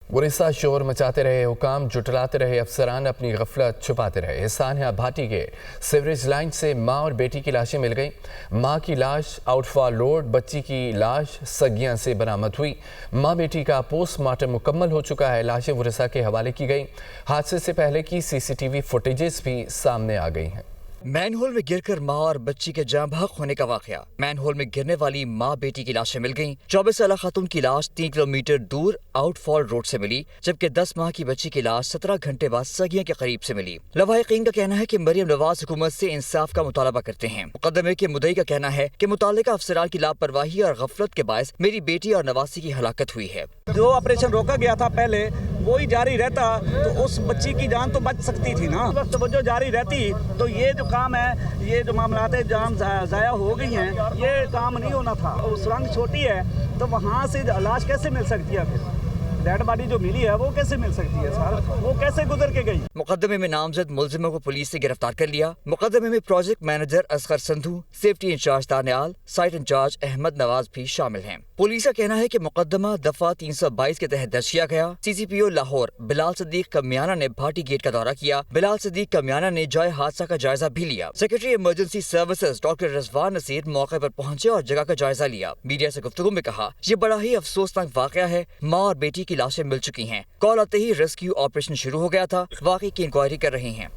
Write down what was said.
उड़ीसा शोर मचाते रहे हुकाम, जुटलाते रहे अफसरान, अपनी गफलत छुपाते रहे। स्थानीय भाटी के सीवरेज लाइन से मां और बेटी की लाशें मिल गईं। मां की लाश आउटफॉल रोड, बच्ची की लाश सगियां से बरामद हुई। मां बेटी का पोस्टमार्टम मुकम्मल हो चुका है। लाशें उड़ीसा के हवाले की गईं। हादसे से पहले की सीसीटीवी फुटेजेस भी सामने आ गई हैं। मैनहोल में गिरकर मां और बच्ची के जाँ बहक होने का वाकया। मैनहोल में गिरने वाली मां बेटी की लाशें मिल गईं। 24 साल खातून की लाश 3 किलोमीटर दूर आउटफॉल रोड से मिली, जबकि 10 माह की बच्ची की लाश 17 घंटे बाद सगिया के करीब से मिली। लवाहिकीन का कहना है कि मरियम नवाज हुकूमत से इंसाफ का मुतालबा करते हैं। मुकदमे के मुद्दई का कहना है कि मुतालिका अफसरान की लापरवाही और गफलत के बायस मेरी बेटी और नवासी की हलाकत हुई है। जो ऑपरेशन रोका गया था पहले, वो ही जारी रहता तो उस बच्ची की जान तो बच सकती थी ना। वक्त वो जो जारी रहती तो ये जो काम है, ये जो मामलात है, जान ज़ाया हो गई हैं, ये काम नहीं होना था। और सुरंग छोटी है तो वहाँ से लाश कैसे मिल सकती है? फिर डेड बॉडी जो मिली है वो कैसे मिल सकती है सर? वो कैसे गुजर के गई? मुकदमे में नामजद मुलजिमों को पुलिस ने गिरफ्तार कर लिया। मुकदमे में project manager Asghar Sandhu, safety incharge Daniyal, site incharge Ahmed Nawaz भी शामिल हैं। पुलिस का कहना है कि मुकदमा दफा 322 के तहत दर्ज किया गया। CCPO लाहौर बिलाल सदीक कमियाना ने भाटी गेट का दौरा किया। बिलाल सदीक कमियाना ने जाए हादसा का जायजा भी लिया। Secretary emergency services doctor रजवान Naseer मौके पर पहुंचे और जगह का जायजा लिया। मीडिया से गुफ्तगू में कहा, ये बड़ा ही अफसोसनाक वाकया है। माँ और बेटी की लाशें मिल चुकी हैं। कॉल आते ही रेस्क्यू ऑपरेशन शुरू हो गया था। वाकई की इंक्वायरी कर रहे हैं।